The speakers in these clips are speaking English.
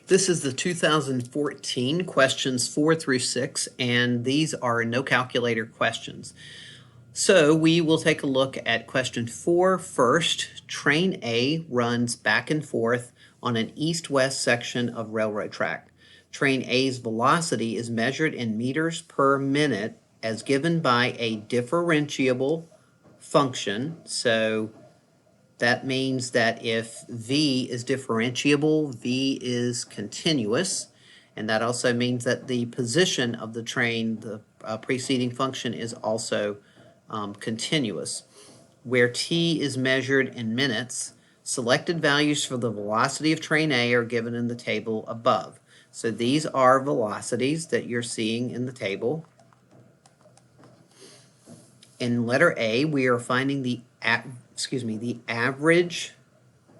This is the 2014 questions 4 through 6, and these are no calculator questions. So we will take a look at question 4 first. Train A runs back and forth on an east-west section of railroad track. Train A's velocity is measured in meters per minute as given by a differentiable function. So that means that if v is differentiable, v is continuous, and that also means that the position of the train, the preceding function, is also continuous. Where t is measured in minutes, selected values for the velocity of train A are given in the table above. So these are velocities that you're seeing in the table. In letter A, we are finding the average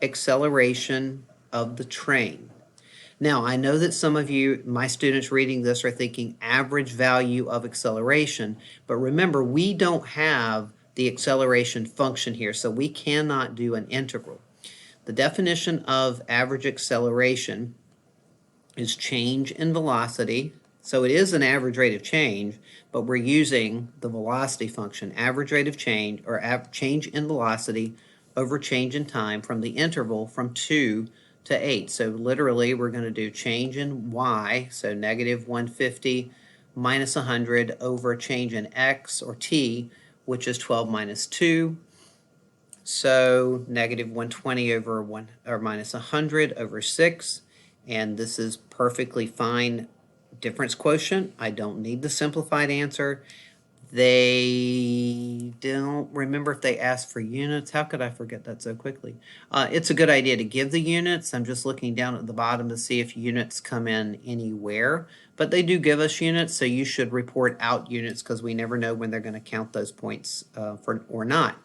acceleration of the train. Now, I know that some of you, my students reading this, are thinking average value of acceleration, but remember, we don't have the acceleration function here, so we cannot do an integral. The definition of average acceleration is change in velocity. So it is an average rate of change, but we're using the velocity function, average rate of change, or change in velocity over change in time from the interval from 2 to 8. So literally we're going to do change in y, so negative 150 minus 100 over change in x, or t, which is 12 minus 2. So negative 120 over 1, or minus 100 over 6. And this is perfectly fine difference quotient. I don't need the simplified answer. They don't remember if they asked for units. How could I forget that so quickly? It's a good idea to give the units. I'm just looking down at the bottom to see if units come in anywhere. But they do give us units, so you should report out units because we never know when they're going to count those points or not.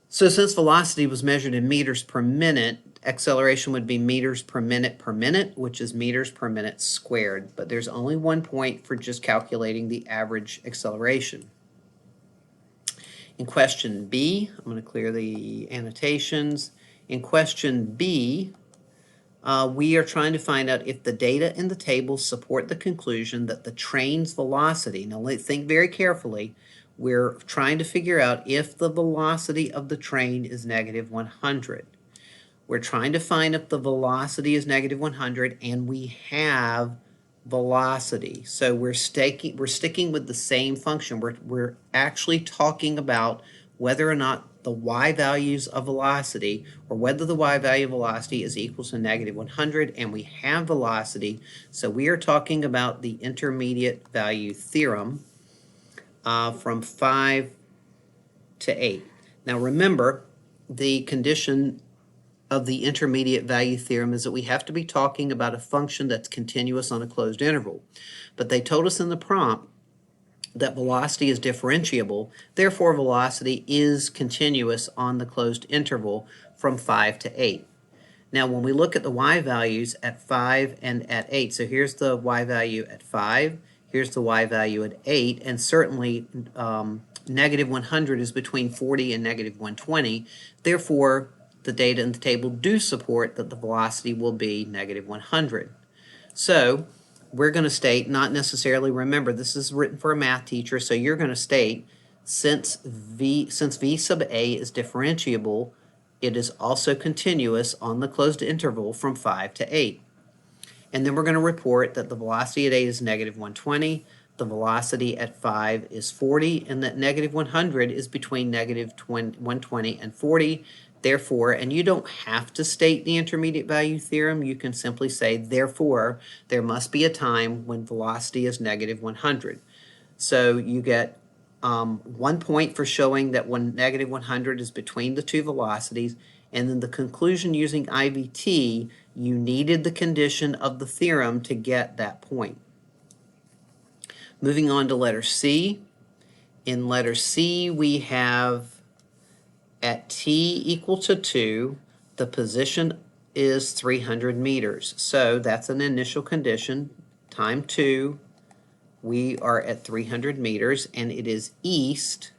So since velocity was measured in meters per minute, acceleration would be meters per minute, which is meters per minute squared. But there's only 1 point for just calculating the average acceleration. In question B, I'm going to clear the annotations. In question B, we are trying to find out if the data in the table support the conclusion that the train's velocity, now think very carefully, we're trying to figure out if the velocity of the train is negative 100. We're trying to find if the velocity is negative 100, and we have velocity. So we're sticking with the same function. We're actually talking about whether or not the y values of velocity, or whether the y value of velocity is equal to negative 100, and we have velocity. So we are talking about the intermediate value theorem from 5 to 8. Now remember, the condition of the intermediate value theorem is that we have to be talking about a function that's continuous on a closed interval. But they told us in the prompt that velocity is differentiable, therefore velocity is continuous on the closed interval from 5 to 8. Now when we look at the y values at 5 and at 8, so here's the y value at 5, here's the y value at 8, and certainly negative 100 is between 40 and negative 120. Therefore, the data in the table do support that the velocity will be negative 100. So we're going to state, not necessarily, remember this is written for a math teacher, so you're going to state since v sub a is differentiable, it is also continuous on the closed interval from 5 to 8. And then we're going to report that the velocity at 8 is negative 120, the velocity at 5 is 40, and that negative 100 is between negative 120 and 40. Therefore, and you don't have to state the intermediate value theorem, you can simply say, therefore, there must be a time when velocity is negative 100. So you get 1 point for showing that when negative 100 is between the two velocities, and then the conclusion using IVT, you needed the condition of the theorem to get that point. Moving on to letter C. In letter C, we have at t equal to 2, the position is 300 meters. So that's an initial condition. Time 2, we are at 300 meters, and it is east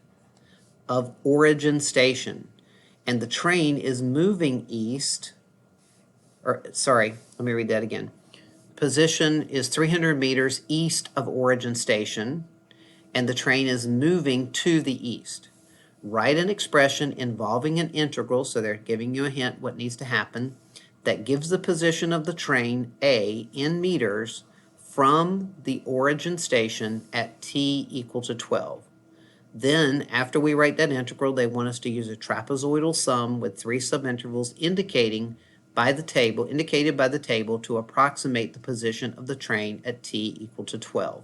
of origin station. And the train is moving east, or sorry, let me read that again. position is 300 meters east of origin station, and the train is moving to the east. Write an expression involving an integral, so they're giving you a hint what needs to happen, that gives the position of the train, A, in meters from the origin station at t equal to 12. Then, after we write that integral, they want us to use a trapezoidal sum with 3 subintervals indicated by the table to approximate the position of the train at t equal to 12.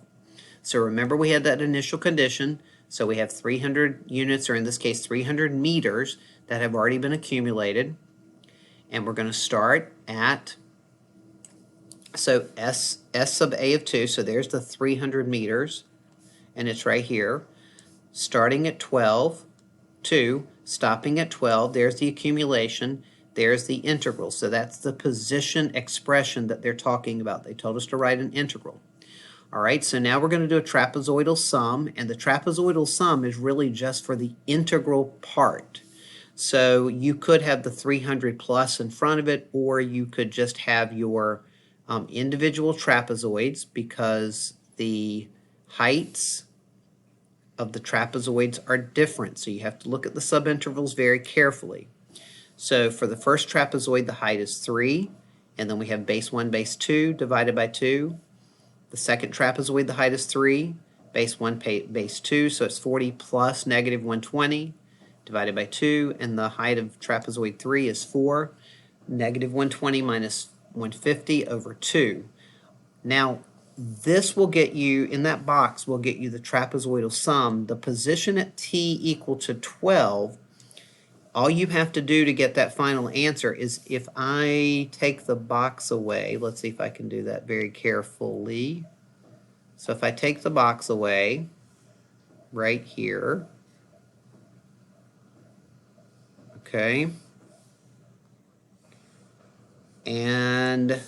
So remember we had that initial condition, so we have 300 units, or in this case 300 meters, that have already been accumulated. And we're going to start at, so S sub A of 2, so there's the 300 meters, and it's right here. Starting at 12, 2, stopping at 12, there's the accumulation, there's the integral. So that's the position expression that they're talking about. They told us to write an integral. All right, so now we're going to do a trapezoidal sum, and the trapezoidal sum is really just for the integral part. So you could have the 300 plus in front of it, or you could just have your individual trapezoids, because the heights of the trapezoids are different. So you have to look at the subintervals very carefully. So for the first trapezoid, the height is 3, and then we have base 1, base 2 divided by 2. The second trapezoid, the height is 3, base 1, base 2, so it's 40 plus negative 120 divided by 2, and the height of trapezoid 3 is 4, negative 120 minus 150 over 2. Now, this will get you, in that box, will get you the trapezoidal sum. The position at t equal to 12, all you have to do to get that final answer is, if I take the box away, let's see if I can do that very carefully. So if I take the box away right here, okay, and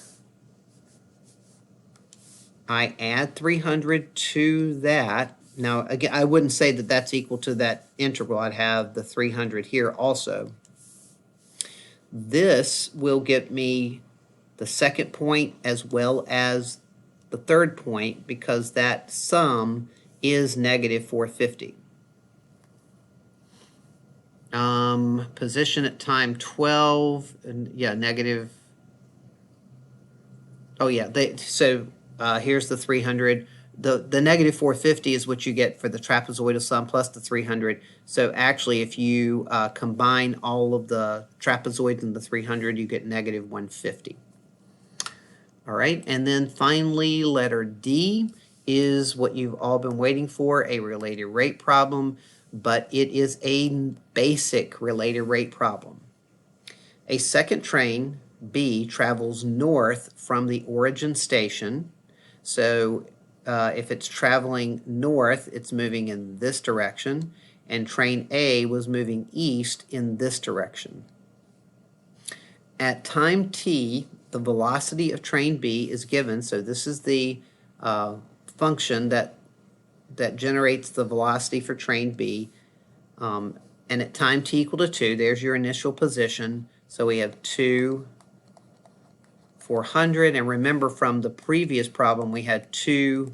I add 300 to that. Now, again, I wouldn't say that that's equal to that integral. I'd have the 300 here also. This will get me the second point as well as the third point, because that sum is negative 450. Position at time 12, and yeah, negative. Oh yeah, here's the 300. The negative 450 is what you get for the trapezoidal sum plus the 300. So actually, if you combine all of the trapezoids and the 300, you get negative 150. All right, and then finally, letter D is what you've all been waiting for, a related rate problem, but it is a basic related rate problem. A second train, B, travels north from the origin station. So if it's traveling north, it's moving in this direction, and train A was moving east in this direction. At time t, the velocity of train B is given, so this is the function that generates the velocity for train B, and at time t equal to 2, there's your initial position, so we have 2, 400, and remember from the previous problem we had 2,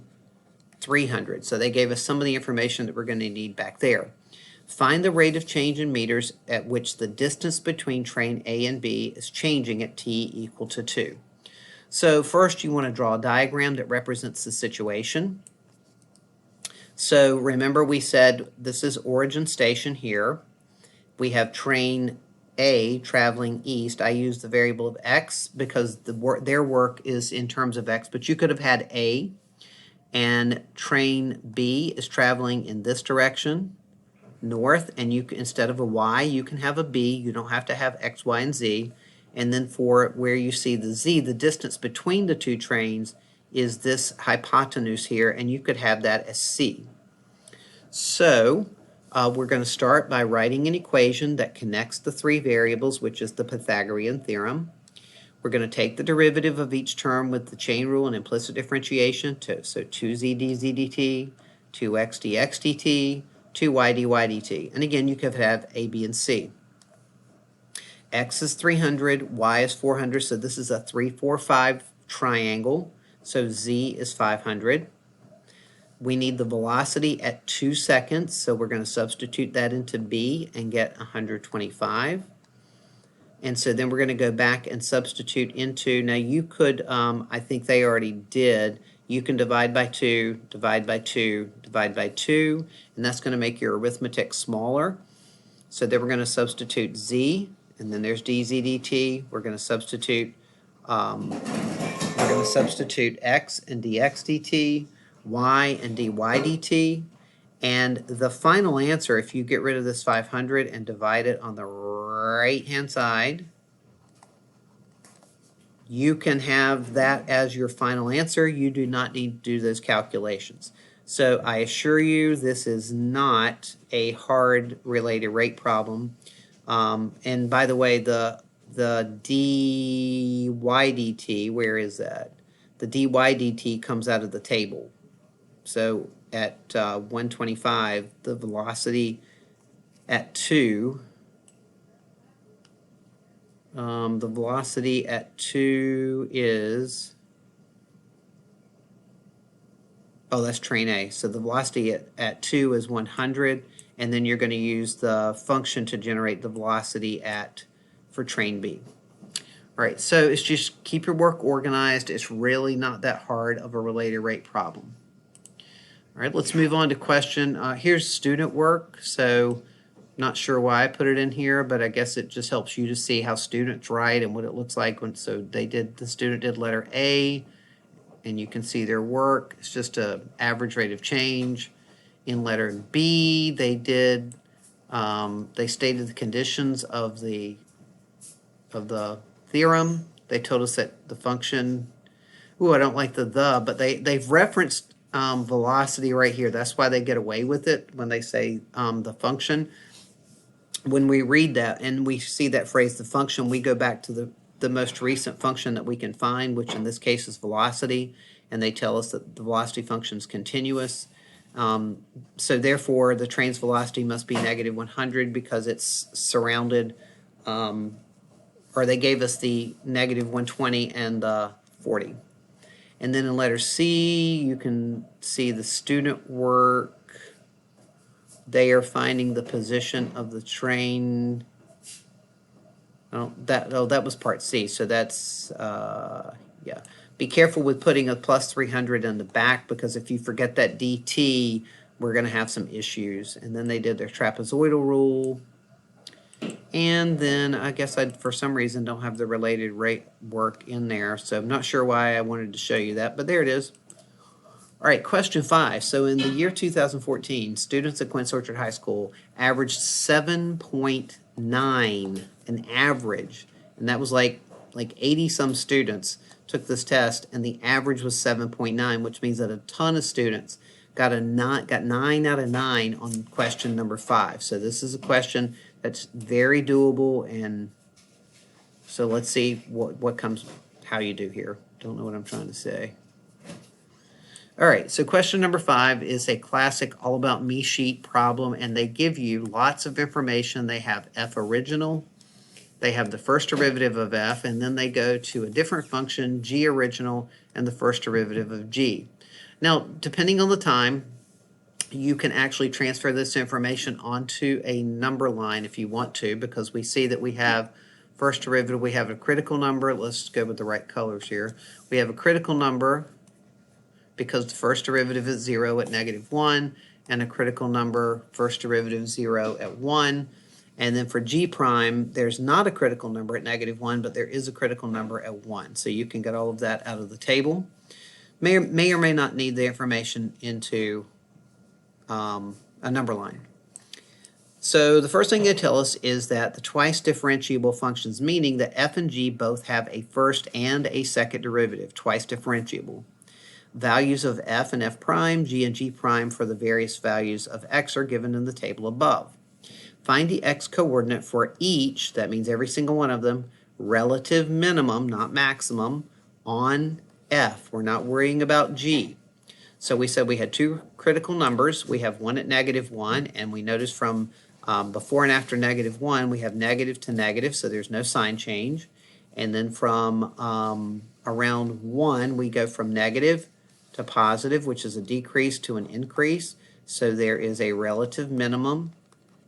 300, so they gave us some of the information that we're going to need back there. Find the rate of change in meters at which the distance between train A and B is changing at t equal to 2. So first you want to draw a diagram that represents the situation. So remember we said this is origin station here. We have train A traveling east. I use the variable of x because their work is in terms of x, but you could have had A, and train B is traveling in this direction, north, and you can, instead of a y, you can have a b. You don't have to have x, y, and z. And then for where you see the z, the distance between the two trains is this hypotenuse here, and you could have that as c. So we're going to start by writing an equation that connects the three variables, which is the Pythagorean theorem. We're going to take the derivative of each term with the chain rule and implicit differentiation. So 2z dz dt, 2x dx dt, 2y dy dt. And again, you could have a, b, and c. X is 300, y is 400, so this is a 3, 4, 5 triangle. so z is 500. We need the velocity at 2 seconds, so we're going to substitute that into b and get 125. And so then we're going to go back and substitute into, now you could, I think they already did, you can divide by 2, divide by 2, divide by 2, and that's going to make your arithmetic smaller. So then we're going to substitute z, and then there's dz dt. We're going to substitute x and dx dt, y and dy dt, and the final answer, if you get rid of this 500 and divide it on the right-hand side, you can have that as your final answer. You do not need to do those calculations. So I assure you this is not a hard related rate problem. And by the way, the dy dt, where is that? The dy dt comes out of the table. So at 125, the velocity at 2, the velocity at 2 is, oh, that's train A. So the velocity at 2 is 100, and then you're going to use the function to generate the velocity for train B. All right, so it's just keep your work organized. It's really not that hard of a related rate problem. All right, let's move on to question. Here's student work. So not sure why I put it in here, but I guess it just helps you to see how students write and what it looks like. So the student did letter A, and you can see their work. It's just an average rate of change. In letter B, they stated the conditions of the theorem. They told us that the function, I don't like but they've referenced velocity right here. That's why they get away with it when they say the function. When we read that and we see that phrase, the function, we go back to the most recent function that we can find, which in this case is velocity, and they tell us that the velocity function is continuous. So therefore, the train's velocity must be negative 100 because it's surrounded, or they gave us the negative 120 and the 40. And then in letter C, you can see the student work. They are finding the position of the train. That was part C. So that's, yeah. Be careful with putting a plus 300 in the back, because if you forget that dt, we're going to have some issues. And then they did their trapezoidal rule. And then I guess I, for some reason, don't have the related rate work in there. So I'm not sure why I wanted to show you that, but there it is. All right, question 5. So in the year 2014, students at Quince Orchard High School averaged 7.9, an average. And that was like 80-some students took this test, and the average was 7.9, which means that a ton of students got 9 out of 9 on question number 5. So this is a question that's very doable, and so let's see how you do here. Don't know what I'm trying to say. All right, so question number 5 is a classic all about me sheet problem, and they give you lots of information. They have f original, they have the first derivative of f, and then they go to a different function, g original, and the first derivative of g. Now, depending on the time, you can actually transfer this information onto a number line if you want to, because we see that we have first derivative, we have a critical number. Let's go with the right colors here. We have a critical number because the first derivative is 0 at -1, and a critical number, first derivative 0 at 1. And then for g prime, there's not a critical number at -1, but there is a critical number at 1. So you can get all of that out of the table. May or may not need the information into a number line. So the first thing they tell us is that the twice differentiable functions, meaning that f and g both have a first and a second derivative, twice differentiable. Values of f and f prime, g and g prime for the various values of x are given in the table above. Find the x coordinate for each, that means every single one of them, relative minimum, not maximum, on f. We're not worrying about g. So we said we had two critical numbers. We have one at -1, and we notice from before and after -1, we have negative to negative, so there's no sign change. And then from around 1, we go from negative to positive, which is a decrease, to an increase. So there is a relative minimum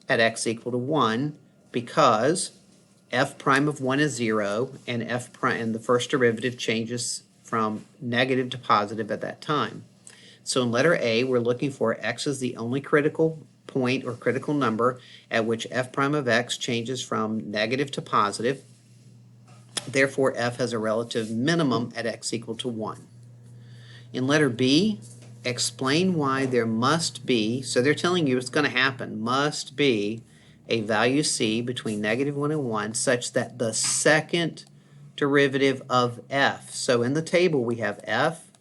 at x equal to 1 because f prime of 1 is 0, and f prime, and the first derivative changes from negative to positive at that time. So in letter A, we're looking for x is the only critical point or critical number at which f prime of x changes from negative to positive. Therefore, f has a relative minimum at x equal to 1. In letter B, explain why there must be, so they're telling you it's going to happen, must be a value c between negative 1 and 1 such that the second derivative of f, so in the table we have f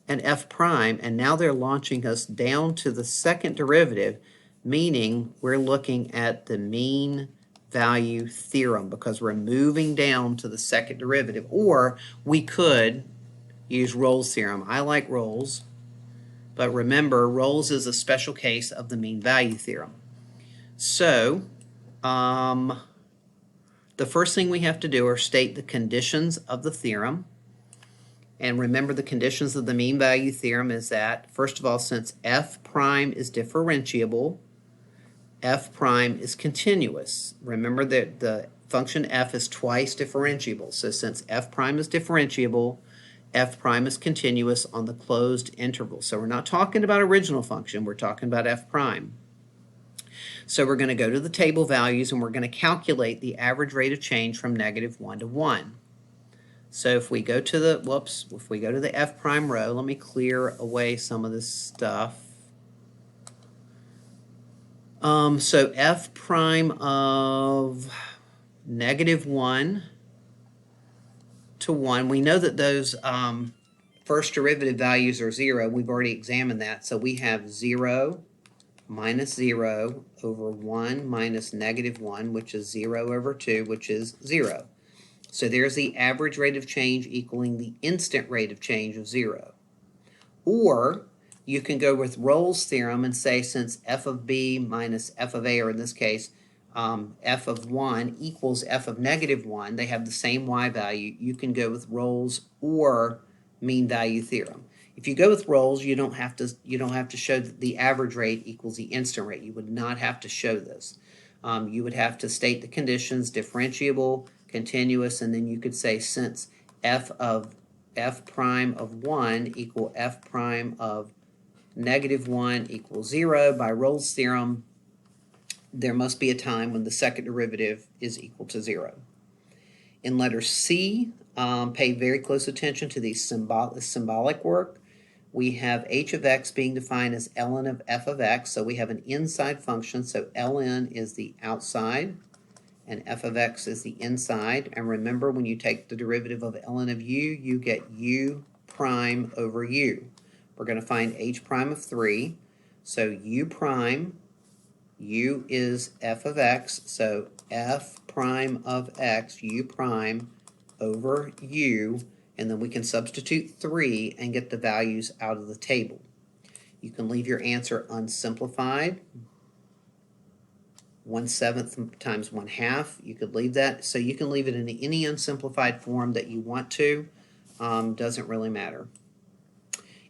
and f prime, and now they're launching us down to the second derivative, meaning we're looking at the mean value theorem because we're moving down to the second derivative. Or we could use Rolle's theorem. I like Rolle's, but remember, Rolle's is a special case of the mean value theorem. So the first thing we have to do are state the conditions of the theorem. And remember, the conditions of the mean value theorem is that, first of all, since f prime is differentiable, f prime is continuous. Remember that the function f is twice differentiable. So since f prime is differentiable, f prime is continuous on the closed interval. So we're not talking about original function, we're talking about f prime. So we're going to go to the table values and we're going to calculate the average rate of change from negative 1 to 1. So if we go to the f prime row, let me clear away some of this stuff. So f prime of negative 1 to 1, we know that those first derivative values are 0. We've already examined that. So we have 0 minus 0 over 1 minus negative 1, which is 0 over 2, which is 0. So there's the average rate of change equaling the instant rate of change of 0. Or you can go with Rolle's theorem and say since f of b minus f of a, or in this case, f of 1 equals f of negative 1, they have the same y value. You can go with Rolle's or mean value theorem. If you go with Rolle's, you don't have to show that the average rate equals the instant rate. You would not have to show this. You would have to state the conditions, differentiable, continuous, and then you could say since f prime of 1 equal f prime of negative 1 equals 0 by Rolle's theorem, there must be a time when the second derivative is equal to 0. In letter C, pay very close attention to the symbolic work. We have h of x being defined as ln of f of x, so we have an inside function, so ln is the outside and f of x is the inside. And remember, when you take the derivative of ln of u, you get u prime over u. We're going to find h prime of 3, so u prime, u is f of x, so f prime of x, u prime over u, and then we can substitute 3 and get the values out of the table. You can leave your answer unsimplified. 1/7 times 1/2. You could leave that. So you can leave it in any unsimplified form that you want to. Doesn't really matter.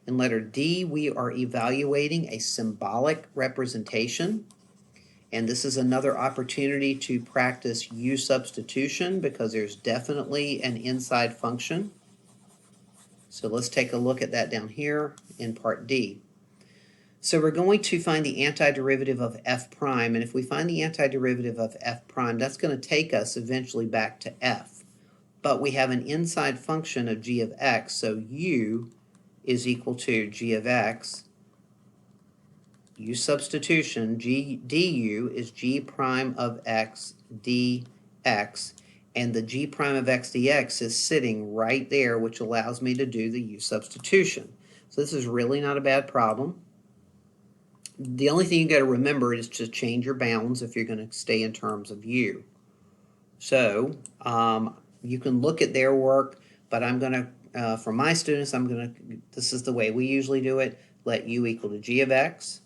In letter D, we are evaluating a symbolic representation. And this is another opportunity to practice u substitution because there's definitely an inside function. So let's take a look at that down here in part D. So we're going to find the antiderivative of f prime, and if we find the antiderivative of f prime, that's going to take us eventually back to f. But we have an inside function of g of x, so u is equal to g of x. U substitution, du is g prime of x dx, and the g prime of x dx is sitting right there, which allows me to do the u substitution. So this is really not a bad problem. The only thing you got to remember is to change your bounds if you're going to stay in terms of u. So you can look at their work, but I'm going to, for my students, this is the way we usually do it, let u equal to g of x,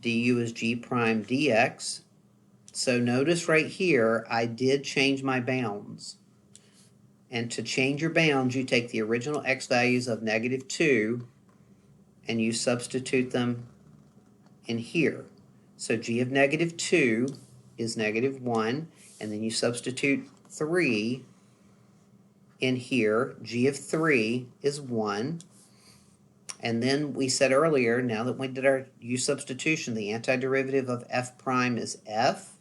du is g prime dx. So notice right here, I did change my bounds. And to change your bounds, you take the original x values of -2 and you substitute them in here. So g of -2 is -1, and then you substitute 3 in here. G of 3 is 1. And then we said earlier, now that we did our u substitution, the antiderivative of f prime is f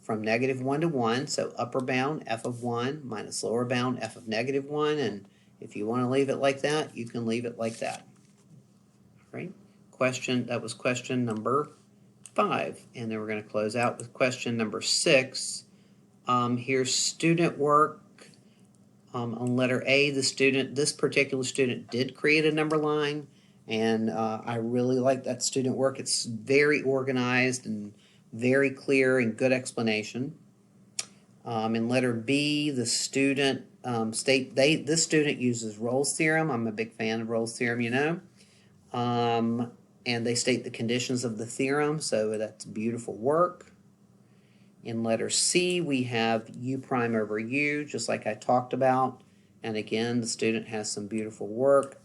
from -1 to 1. So upper bound f of 1 minus lower bound f of -1. And if you want to leave it like that, you can leave it like that. Right? That was question number 5. And then we're going to close out with question number 6. Here's student work. On letter A, this particular student did create a number line, and I really like that student work. It's very organized and very clear and good explanation. In letter B, the student this student uses Rolle's theorem. I'm a big fan of Rolle's theorem, you know. And they state the conditions of the theorem, so that's beautiful work. In letter C, we have u prime over u, just like I talked about. And again, the student has some beautiful work.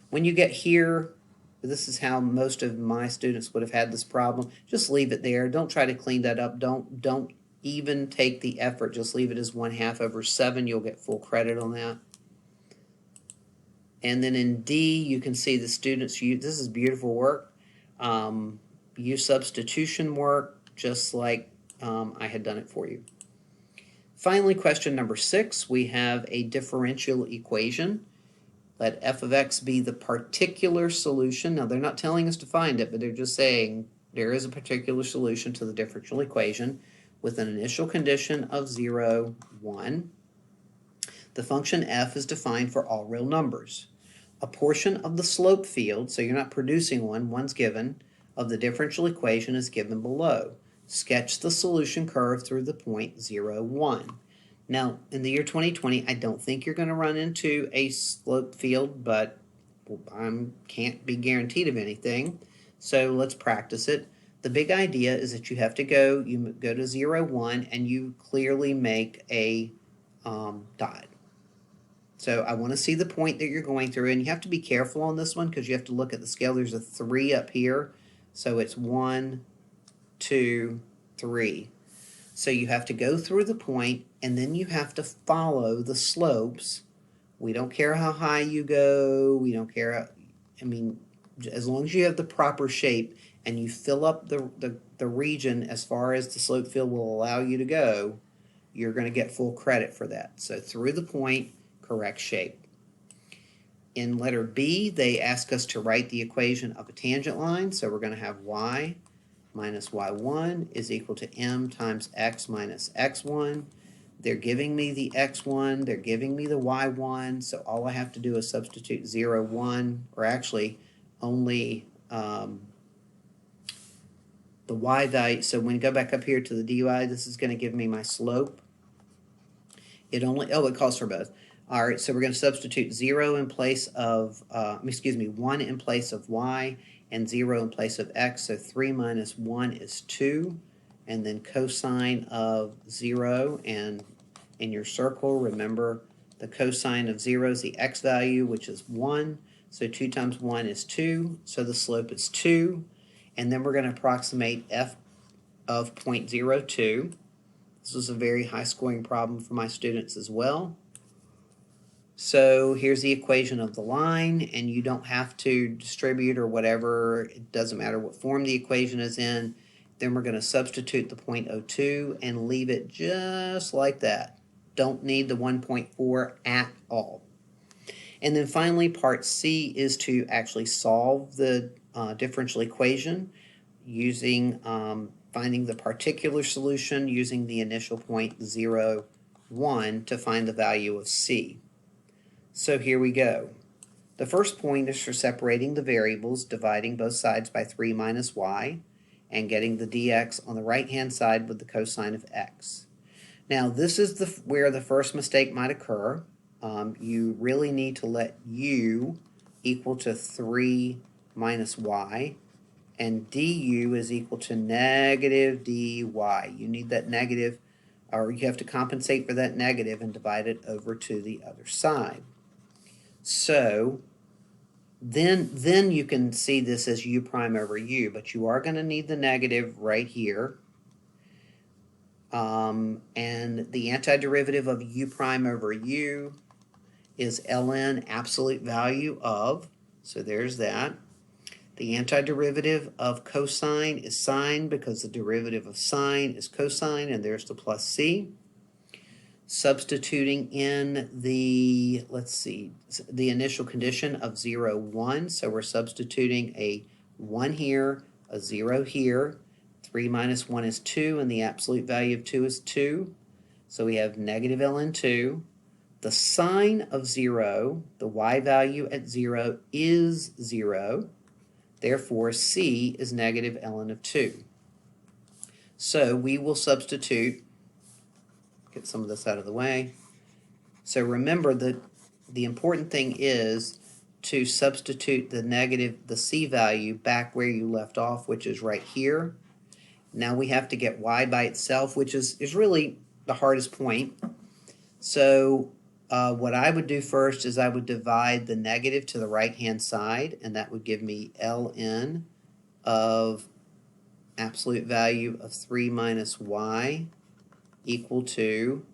When you get here, this is how most of my students would have had this problem. Just leave it there. Don't try to clean that up. Don't even take the effort. Just leave it as 1/2 over 7. You'll get full credit on that. And then in D, you can see the students use, this is beautiful work. Use substitution work, just like I had done it for you. Finally, question number 6, we have a differential equation. Let f of x be the particular solution. Now, they're not telling us to find it, but they're just saying there is a particular solution to the differential equation with an initial condition of 0, 1. The function f is defined for all real numbers. A portion of the slope field, so you're not producing one, one's given, of the differential equation is given below. Sketch the solution curve through the point 0, 1. Now, in the year 2020, I don't think you're going to run into a slope field, but I can't be guaranteed of anything. So let's practice it. The big idea is that you have to go to 0, 1, and you clearly make a dot. So I want to see the point that you're going through, and you have to be careful on this one because you have to look at the scale. There's a 3 up here, so it's 1, 2, 3. So you have to go through the point, and then you have to follow the slopes. We don't care how high you go. We don't care how, I mean, as long as you have the proper shape and you fill up the region as far as the slope field will allow you to go, you're going to get full credit for that. So through the point, correct shape. In letter B, they ask us to write the equation of a tangent line. So we're going to have y minus y1 is equal to m times x minus x1. They're giving me the x1, they're giving me the y1, so all I have to do is substitute 0, 1, or actually only the y value. So when you go back up here to the dy, this is going to give me my slope. It calls for both. All right, so we're going to substitute 0 in place of, 1 in place of y, and 0 in place of x, so 3 minus 1 is 2, and then cosine of 0, and in your circle, remember the cosine of 0 is the x value, which is 1, so 2 times 1 is 2, so the slope is 2, and then we're going to approximate f of 0.02. This was a very high scoring problem for my students as well. So here's the equation of the line, and you don't have to distribute or whatever. It doesn't matter what form the equation is in. Then we're going to substitute the 0.02 and leave it just like that. Don't need the 1.4 at all. And then finally, part C is to actually solve the differential equation using finding the particular solution using the initial point 0, 1 to find the value of C. So here we go. The first point is for separating the variables, dividing both sides by 3 minus y, and getting the dx on the right-hand side with the cosine of x. Now, this is where the first mistake might occur. You really need to let u equal to 3 minus y, and du is equal to negative dy. You need that negative or you have to compensate for that negative and divide it over to the other side. So then you can see this as u prime over u, but you are going to need the negative right here. And the antiderivative of u prime over u is ln absolute value of, so there's that. The antiderivative of cosine is sine because the derivative of sine is cosine, and there's the plus c. Substituting in the, let's see, the initial condition of 0, 1. So we're substituting a 1 here, a 0 here. 3 minus 1 is 2, and the absolute value of 2 is 2. So we have negative ln 2. The sine of 0, the y value at 0 is 0. Therefore, c is negative ln of 2. So we will substitute, get some of this out of the way. So remember that the important thing is to substitute the c value back where you left off, which is right here. Now we have to get y by itself, which is really the hardest point. So what I would do first is I would divide the negative to the right-hand side, and that would give me ln of absolute value of 3 minus y equal to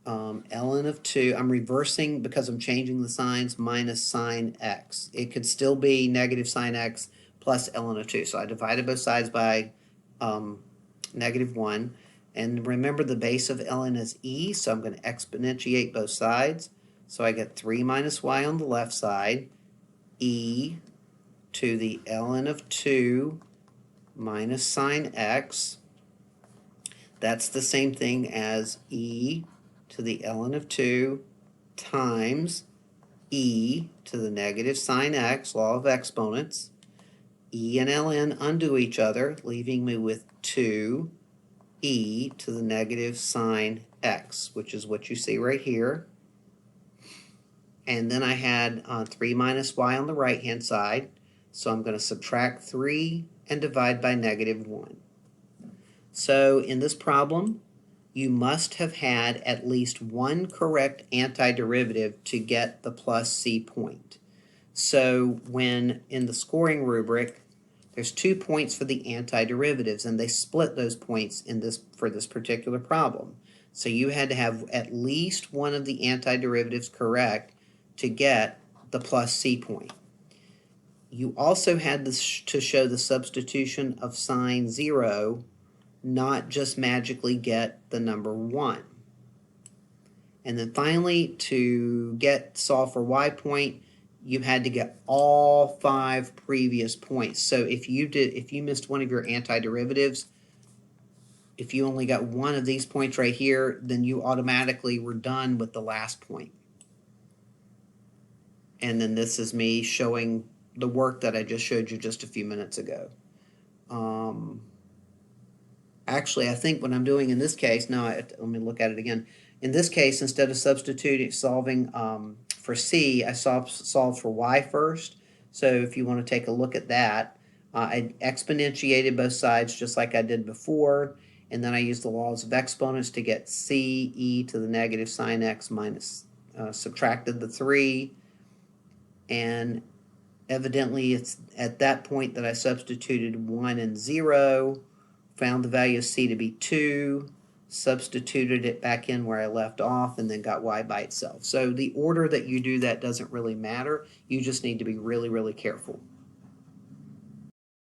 ln of 2. I'm reversing because I'm changing the signs, minus sine x. It could still be negative sine x plus ln of 2. So I divided both sides by negative 1. And remember, the base of ln is e, so I'm going to exponentiate both sides. So I get 3 minus y on the left side, e to the ln of 2 minus sine x. That's the same thing as e to the ln of 2 times e to the negative sine x, law of exponents. E and ln undo each other, leaving me with 2 e to the negative sine x, which is what you see right here. And then I had 3 minus y on the right-hand side, so I'm going to subtract 3 and divide by negative 1. So in this problem, you must have had at least one correct antiderivative to get the plus c point. So when in the scoring rubric, there's 2 points for the antiderivatives, and they split those points for this particular problem. So you had to have at least one of the antiderivatives correct to get the plus c point. You also had to show the substitution of sine 0, not just magically get the number 1. And then finally, to solve for y point, you had to get all 5 previous points. So if you missed one of your antiderivatives, if you only got one of these points right here, then you automatically were done with the last point. And then this is me showing the work that I just showed you just a few minutes ago. Actually, I think what I'm doing in this case, let me look at it again. In this case, instead of solving for c, I solved for y first. So if you want to take a look at that, I exponentiated both sides just like I did before, and then I used the laws of exponents to get c e to the negative sine x minus, subtracted the 3, and evidently it's at that point that I substituted 1 and 0, found the value of c to be 2, substituted it back in where I left off, and then got y by itself. So the order that you do that doesn't really matter. You just need to be really, really careful.